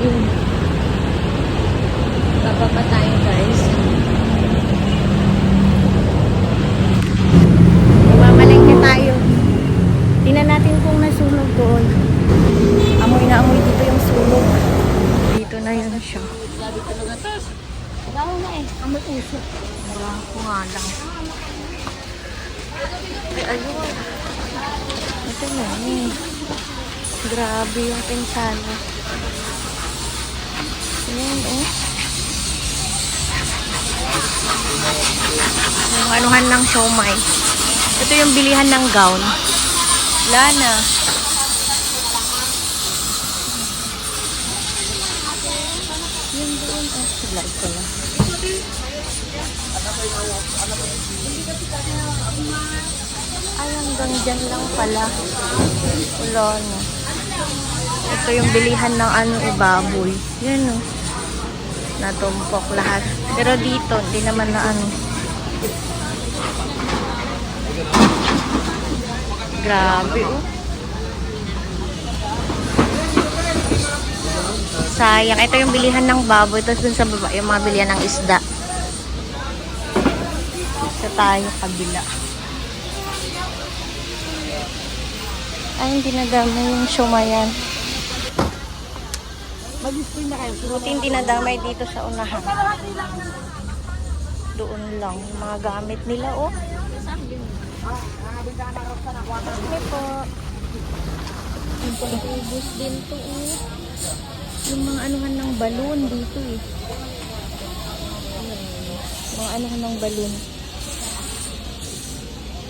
Yun. Bababa tayo guys. Mamalengke tayo. Tingnan natin kung nasunog doon. Amoy na amoy dito yung sunog. Dito na yun siya. Wala na eh. Amoy uso. Wala ko nga lang. Ay, ayun. Ito na eh. Grabe yung pinsala. Ayan oh. Yung anuhan ng siomai. Ito yung bilihan ng gown. Wala na. Yun doon. Oh, sigla ito lang. Ay, hanggang dyan lang pala. Wala na. Ito yung bilihan ng ano, baboy. Yan o. Natumpok lahat. Pero dito, hindi naman na ano. Grabe oh. Sayang. Ito yung bilihan ng baboy. Tapos dun sa baba, yung mga bilihan ng isda. Sa tayo kabila. Ay, hindi nadamay yung siumayan. Mag-spray na kayo. Buti hindi nadamay dito sa unahan. Doon lang. Yung mga gamit nila, oh. Sige po. Yung pag-ubos din to, oh. Yung mga anuhan ng balon dito, eh. Mga anuhan ng balon.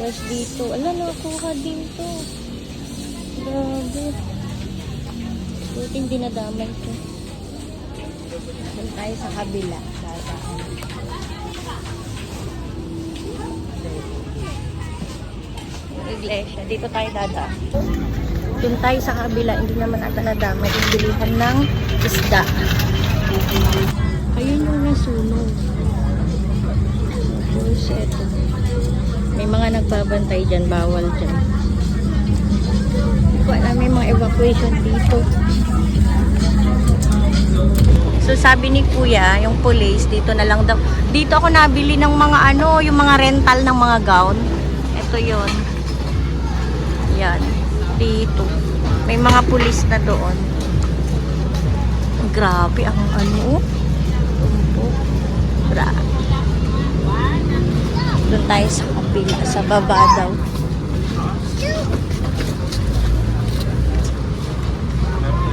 Tapos dito. Ala, nakuha din to. Grabe. Buti hindi nadamay ko. Doon tayo sa kabila. Yung iglesia. Dito tayo dadaan. Doon tayo sa kabila. Hindi naman ata nadamay. Yung bilihan ng isda. Ayun yung nasunog. Tapos ito. May mga nagbabantay dyan. Bawal dyan. Wala, may mga evacuation dito. So sabi ni kuya, yung police dito na lang daw. Dito ako nabili ng mga ano, yung mga rental ng mga gown. Ito yon. Yan. Dito. May mga police na doon. Grabe ang ano. Grabe. Doon tayo sa kapila, sa baba daw.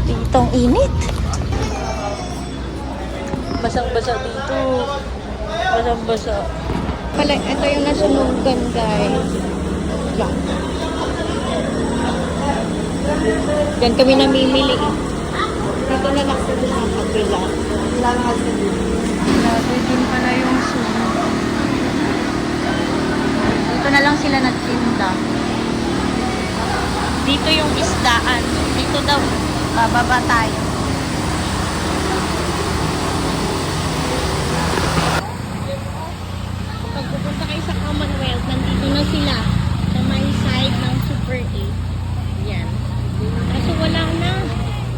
Ditong init. Basang-basa dito. Basang-basa. Pala, ito yung nasunugan, guys. Yan. Yan kami namimili. Dito na lang sa kapila. Grabe din pala yung sunog. Dito na lang sila nagtinda. Dito yung isdaan. Dito daw. Bababa tayo. Kapag pupunta kayo sa Commonwealth, nandito na sila sa may side ng Super 8. Yan. Kaso wala na.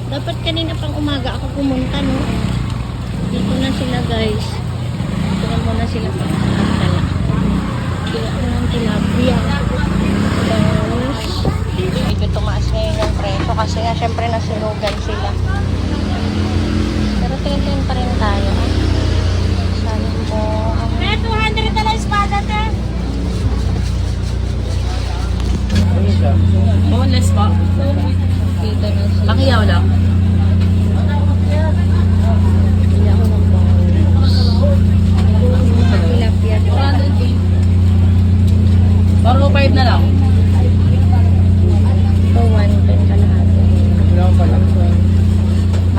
Dapat kanina pang umaga ako pumunta, no? Dito na sila, guys. Dito na muna sila pang pagdala. Kaya ako ng tilapia. Medyo tumaas ngayon yung preso kasi nga syempre nasunugan sila. Pero tingin pa rin tayo. Saan mo? 200 na lang espada, te. Boneless po. Dito na sila. Pakiyaw lang. Hindi ako ng bonus. Tilapia. Baro 5 na lang. Ito, 110 kalahati.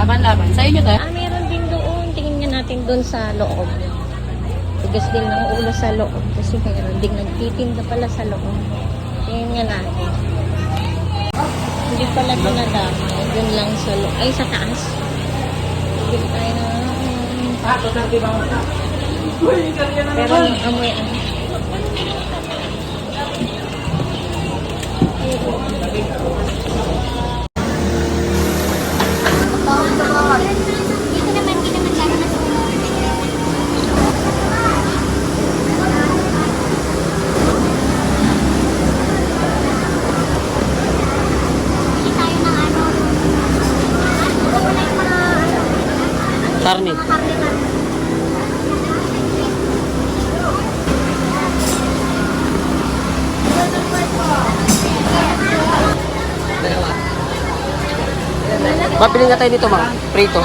Laban-laban. Sa inyo tayo? Meron din doon. Tingin nga natin doon sa loob. Tigas din ng ulo sa loob. Kasi meron din nagtitinda pala sa loob. Tingin nga natin. Hindi pala ito nadamay. Doon lang sa loob. Ay, sa taas. Bili tayo na. Pero amoy ano. Karne. Mga karne-karne. Papili nga tayo dito, mga prito.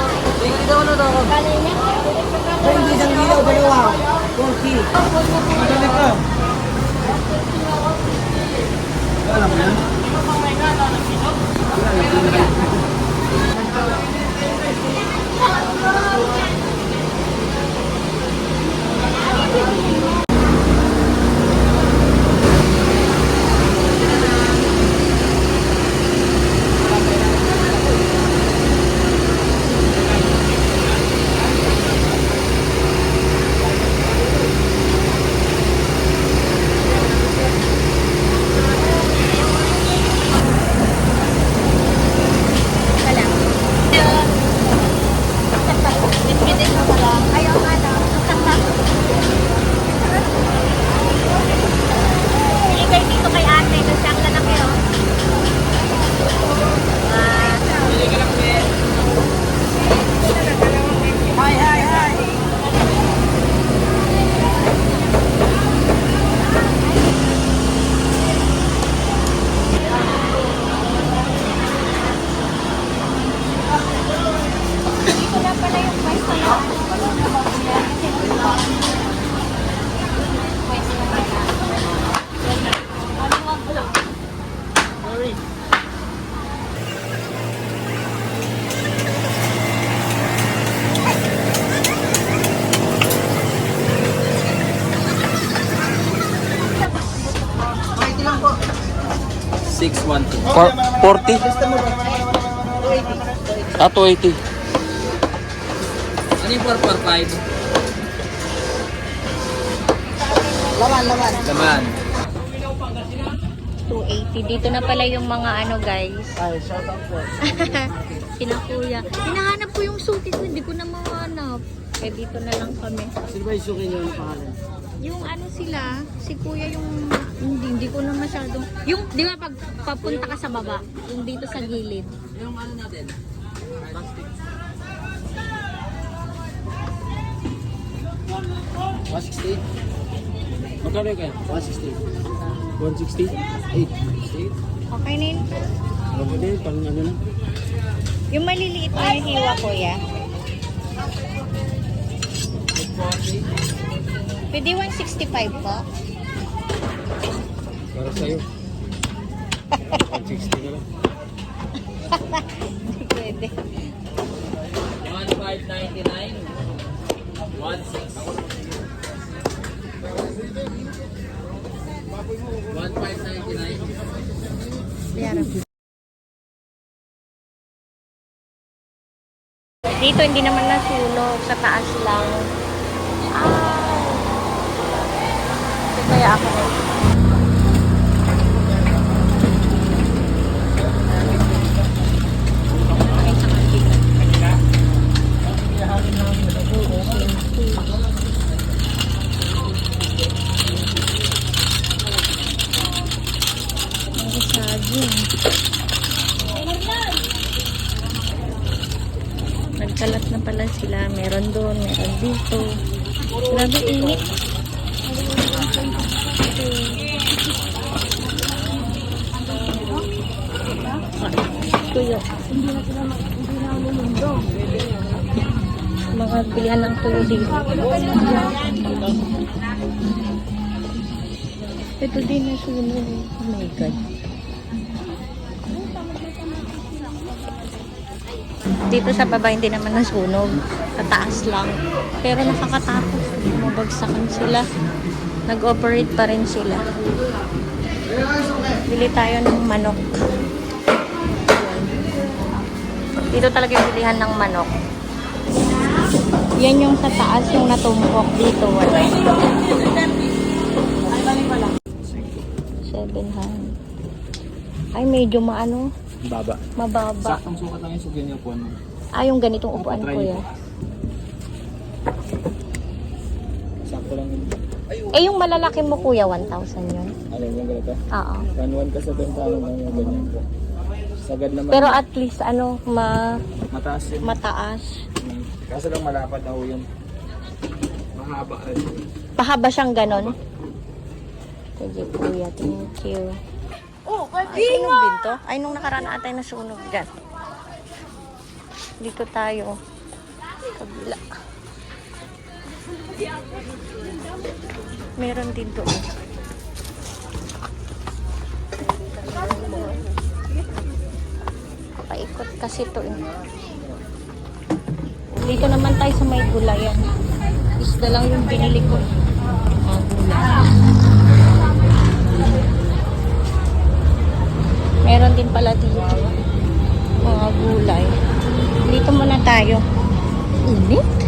Ayaw nga na. Pili kayo dito kay ate kasi ang lalaki oh. Dito na pala yung price pala. For 40? Ah, 280. Ano yung 445? Laman. 280. Dito na pala yung mga ano guys. Ay, shout out po. Sina kuya. Hinahanap ko yung suki ko. Hindi ko na mahanap. Eh dito na lang kami. Sino ba yung suki niyo ng pangalan? Yung ano sila, si kuya yung hindi ko na masyadong yung di ba pag papunta ka sa baba, yung dito sa gilid. Yung ano natin? Plastic. 168? Magkano yung kaya? 168. 160? 8? Okay na yun. Ano din? Pang ano na? Yung maliliit na yung hiwa kuya. Pwede 165 po. Para sa'yo. 160 na lang. Hindi pwede. 1599. 1599. Yara. Dito hindi naman nasunog, sa taas lang. Ito kaya ako na. Ay, sa kanila. Ang saging. Nagkalat na pala sila. Meron doon, meron dito. Grabe init. Tuyo. Mga bilihan ng tuyo dito. Ito din na sunog. Oh my God. Dito sa baba hindi naman nasunog. Sa taas lang. Pero nakakatakot. Mabagsakan sila. Nag-operate pa rin sila. Bili tayo ng manok. Dito talaga yung bilihan ng manok. Yan yung sa taas yung natumpok. Dito wala. 700. Ay medyo maano. Baba. Mababa. Saktong sukat lang yung suki niyo po. Ah, yung ganitong upuan ko yan. Sakto lang yun. Eh, yung malalaki mo, kuya, 1,000 yun. Alin yung ganito? Oo. 1-1 ka sa bentahan ng yung ganyan po. Sagad naman. Pero at least, ano, mataas yun. mataas. Kaso lang malapad na ho yun. Mahaba. Pahaba siyang ganon. Sige kuya, thank you. Ay, sunog din to? Ay, nung nakaraan atay na sunog dyan. Dito tayo. Kabila. Meron din doon. Paikot kasi to eh. Dito naman tayo sa may gulayan. Isda lang yung binili ko. Mga gulay. Meron din pala dito. Mga gulay. Dito muna tayo. Init.